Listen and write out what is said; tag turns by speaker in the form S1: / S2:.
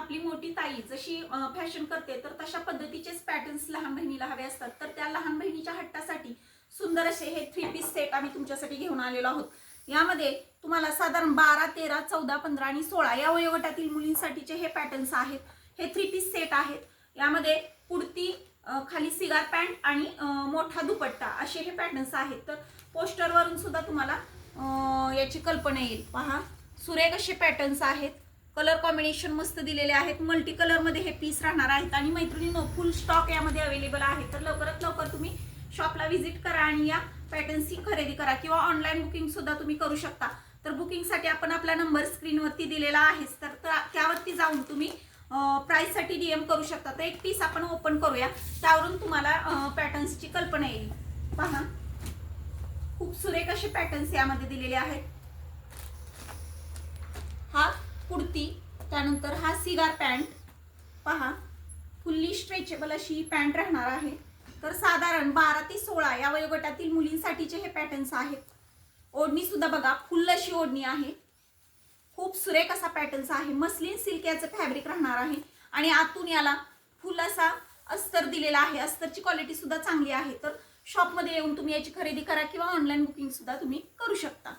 S1: आपली मोठी ताई जशी फॅशन करते तर तशा पद्धतीचेच पॅटर्न्स लहान बहिणीला हवे असतात, तर त्या लहान बहिणीच्या हट्टासाठी सुंदर असे हे 3 पीस सेट आम्ही तुमच्यासाठी घेऊन आलेलो आहोत। यामध्ये तुम्हाला साधारण 12, 13, 14, 15 आणि 16 या वयोगटातील मुलींसाठीचे हे पॅटर्न्स आहेत। हे 3 पीस सेट आहेत। यामध्ये कुर्ती, खाली सिगार पॅन्ट आणि मोठा दुपट्टा असे हे पॅटर्न्स आहेत। तर पोस्टरवरून सुद्धा तुम्हाला याची कल्पना येईल। पहा, सुरेख असे पॅटर्न्स आहेत। कलर कॉम्बिनेशन मस्त दिलेले आहेत। मल्टी कलर मध्ये हे पीस राहणार आहेत आणि मैत्रिणींनो फुल स्टॉक यामध्ये अवेलेबल आहे। तर लवकरात लवकर तुम्ही शॉपला व्हिजिट करा आणि या पॅटर्न्सची खरेदी करा किंवा ऑनलाईन बुकिंग सुद्धा तुम्ही करू शकता। तर बुकिंगसाठी आपण आपला नंबर स्क्रीनवरती दिलेला आहेच, तर त्यावरती जाऊन तुम्ही प्राइस साठी डीएम करू शकता। तर एक पीस आपण ओपन करूया, त्यावरून तुम्हाला पॅटर्न्सची कल्पना येईल। पहा, खूप सुरेख असे पॅटर्न्स यामध्ये दिलेले आहेत। हा कुर्ती, त्यानंतर हा सिगार पॅन्ट। पहा, फुल्ली स्ट्रेचेबल अशी पॅन्ट राहणार आहे। तर साधारण 12 ते 16 या वयोगटातील मुलींसाठीचे हे पॅटर्न्स आहेत। ओढणी सुद्धा बघा, फुल अशी ओढणी आहे। खूप सुरेख असा पॅटर्न्स आहे। मस्लिन सिल्क याचं फॅब्रिक राहणार आहे आणि आतून याला फुल असा अस्तर दिलेला आहे। अस्तरची क्वालिटी सुद्धा चांगली आहे। तर शॉपमध्ये येऊन तुम्ही याची खरेदी करा किंवा ऑनलाईन बुकिंग सुद्धा तुम्ही करू शकता।